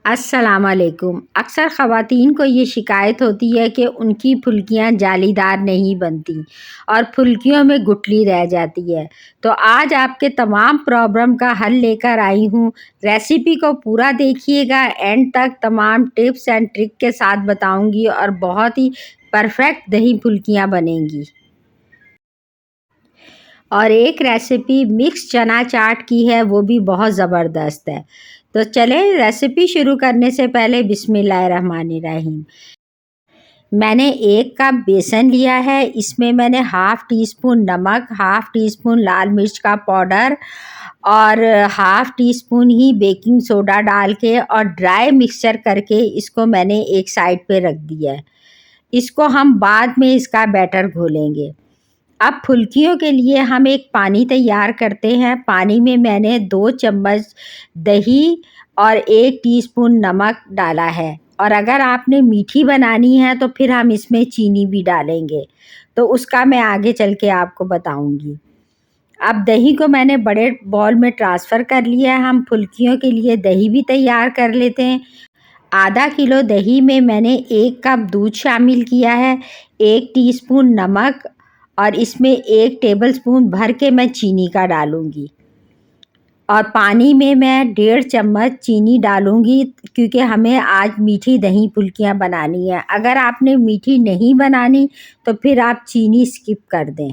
अस्सलामुअलैकुम। अक्सर ख़वातीन को ये शिकायत होती है कि उनकी फुल्कियाँ जालीदार नहीं बनती और फुल्कियों में गुठली रह जाती है। तो आज आपके तमाम प्रॉब्लम का हल लेकर आई हूँ। रेसिपी को पूरा देखिएगा, एंड तक तमाम टिप्स एंड ट्रिक के साथ बताऊँगी और बहुत ही परफेक्ट दही फुल्कियाँ बनेंगी। और एक रेसिपी मिक्स चना चाट की है, वो भी बहुत ज़बरदस्त है। तो चलें रेसिपी शुरू करने से पहले बिस्मिल्लाहिर्रहमानिर्रहीम। मैंने 1 कप बेसन लिया है, इसमें मैंने हाफ़ टी स्पून नमक, हाफ़ टी स्पून लाल मिर्च का पाउडर और हाफ़ टी स्पून ही बेकिंग सोडा डाल के और ड्राई मिक्सचर करके इसको मैंने एक साइड पे रख दिया है। इसको हम बाद में इसका बैटर घोलेंगे। अब फुल्कियों के लिए हम एक पानी तैयार करते हैं। पानी में मैंने 2 चम्मच दही और 1 टीस्पून नमक डाला है, और अगर आपने मीठी बनानी है तो फिर हम इसमें चीनी भी डालेंगे, तो उसका मैं आगे चल के आपको बताऊंगी। अब दही को मैंने बड़े बॉल में ट्रांसफ़र कर लिया है। हम फुल्कियों के लिए दही भी तैयार कर लेते हैं। आधा किलो दही में मैंने 1 कप दूध शामिल किया है, 1 टीस्पून नमक और इसमें 1 टेबलस्पून भर के मैं चीनी का डालूँगी, और पानी में मैं 1.5 चम्मच चीनी डालूँगी, क्योंकि हमें आज मीठी दही फुल्कियाँ बनानी है। अगर आपने मीठी नहीं बनानी तो फिर आप चीनी स्किप कर दें।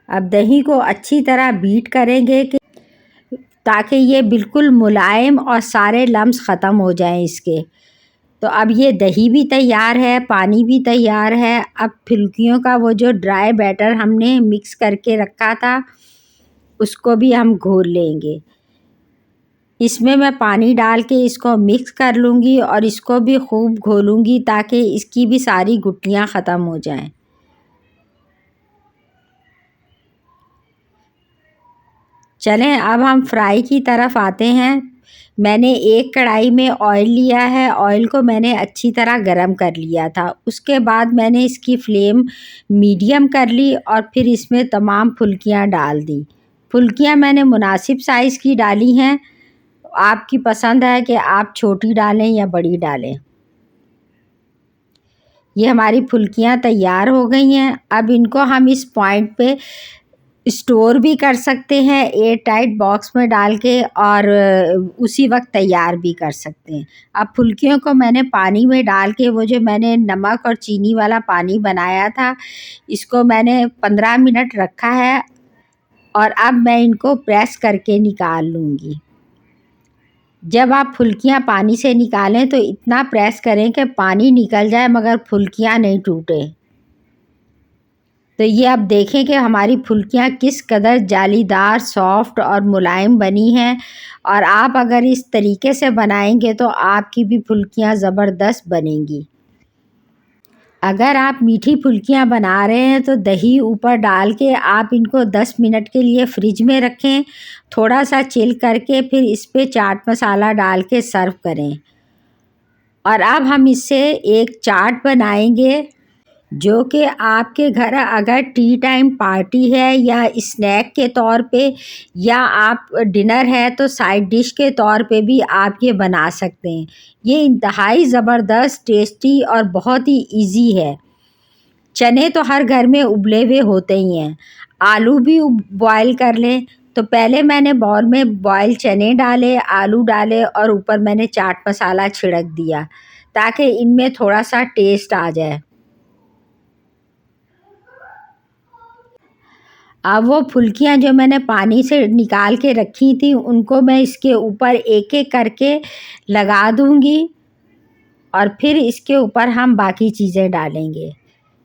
अब दही को अच्छी तरह बीट करेंगे कि ताकि ये बिल्कुल मुलायम और सारे लम्स ख़त्म हो जाएं इसके। तो अब ये दही भी तैयार है, पानी भी तैयार है। अब फुल्कियों का वो जो ड्राई बैटर हमने मिक्स करके रखा था, उसको भी हम घोल लेंगे। इसमें मैं पानी डाल के इसको मिक्स कर लूँगी और इसको भी खूब घोलूँगी ताकि इसकी भी सारी गुठलियाँ ख़त्म हो जाएं। चलें अब हम फ्राई की तरफ आते हैं। मैंने एक कढ़ाई में ऑयल लिया है, ऑयल को मैंने अच्छी तरह गरम कर लिया था। उसके बाद मैंने इसकी फ्लेम मीडियम कर ली और फिर इसमें तमाम फुल्कियाँ डाल दी। फुल्कियाँ मैंने मुनासिब साइज़ की डाली हैं, आपकी पसंद है कि आप छोटी डालें या बड़ी डालें। ये हमारी फुल्कियाँ तैयार हो गई हैं। अब इनको हम इस पॉइंट पे स्टोर भी कर सकते हैं एयर टाइट बॉक्स में डाल के, और उसी वक्त तैयार भी कर सकते हैं। अब फुल्कियों को मैंने पानी में डाल के, वो जो मैंने नमक और चीनी वाला पानी बनाया था, इसको मैंने 15 मिनट रखा है, और अब मैं इनको प्रेस करके निकाल लूँगी। जब आप फुल्कियाँ पानी से निकालें तो इतना प्रेस करें कि पानी निकल जाए मगर फुल्कियाँ नहीं टूटे। तो ये अब देखें कि हमारी फुल्कियाँ किस कदर जालीदार, सॉफ्ट और मुलायम बनी हैं, और आप अगर इस तरीके से बनाएंगे तो आपकी भी फुल्कियाँ ज़बरदस्त बनेंगी। अगर आप मीठी फुल्कियाँ बना रहे हैं तो दही ऊपर डाल के आप इनको 10 मिनट के लिए फ्रिज में रखें, थोड़ा सा चिल करके फिर इस पे चाट मसाला डाल के सर्व करें। और अब हम इससे एक चाट बनाएंगे, जो कि आपके घर अगर टी टाइम पार्टी है या स्नैक के तौर पे, या आप डिनर है तो साइड डिश के तौर पे भी आप ये बना सकते हैं। ये इंतहाई ज़बरदस्त, टेस्टी और बहुत ही इजी है। चने तो हर घर में उबले हुए होते ही हैं। आलू भी बॉयल कर लें। तो पहले मैंने बाउल में बॉयल चने डाले, आलू डाले और ऊपर मैंने चाट मसाला छिड़क दिया ताकि इनमें थोड़ा सा टेस्ट आ जाए। अब वो फुल्कियाँ जो मैंने पानी से निकाल के रखी थी, उनको मैं इसके ऊपर एक एक करके लगा दूँगी, और फिर इसके ऊपर हम बाकी चीज़ें डालेंगे।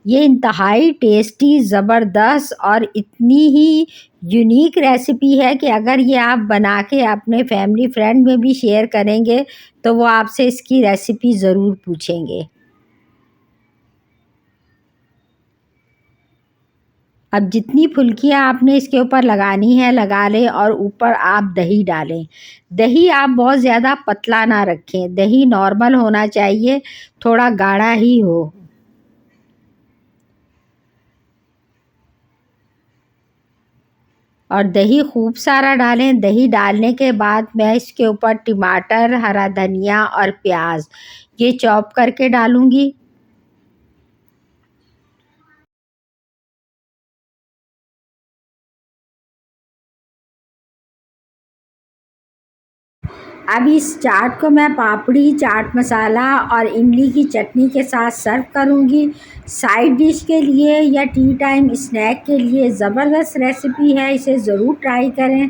ये इंतहाई टेस्टी, ज़बरदस्त और इतनी ही यूनिक रेसिपी है कि अगर ये आप बना के अपने फैमिली फ्रेंड में भी शेयर करेंगे तो वो आपसे इसकी रेसिपी ज़रूर पूछेंगे। अब जितनी फुल्कियाँ आपने इसके ऊपर लगानी है लगा लें, और ऊपर आप दही डालें। दही आप बहुत ज़्यादा पतला ना रखें, दही नॉर्मल होना चाहिए, थोड़ा गाढ़ा ही हो। और दही खूब सारा डालें। दही डालने के बाद मैं इसके ऊपर टमाटर, हरा धनिया और प्याज ये चॉप करके डालूंगी। अब इस चाट को मैं पापड़ी, चाट मसाला और इमली की चटनी के साथ सर्व करूंगी। साइड डिश के लिए या टी टाइम स्नैक के लिए ज़बरदस्त रेसिपी है, इसे ज़रूर ट्राई करें।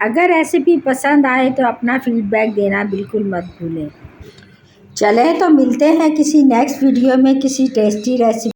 अगर रेसिपी पसंद आए तो अपना फीडबैक देना बिल्कुल मत भूलें। चलें तो मिलते हैं किसी नेक्स्ट वीडियो में किसी टेस्टी रेसिपी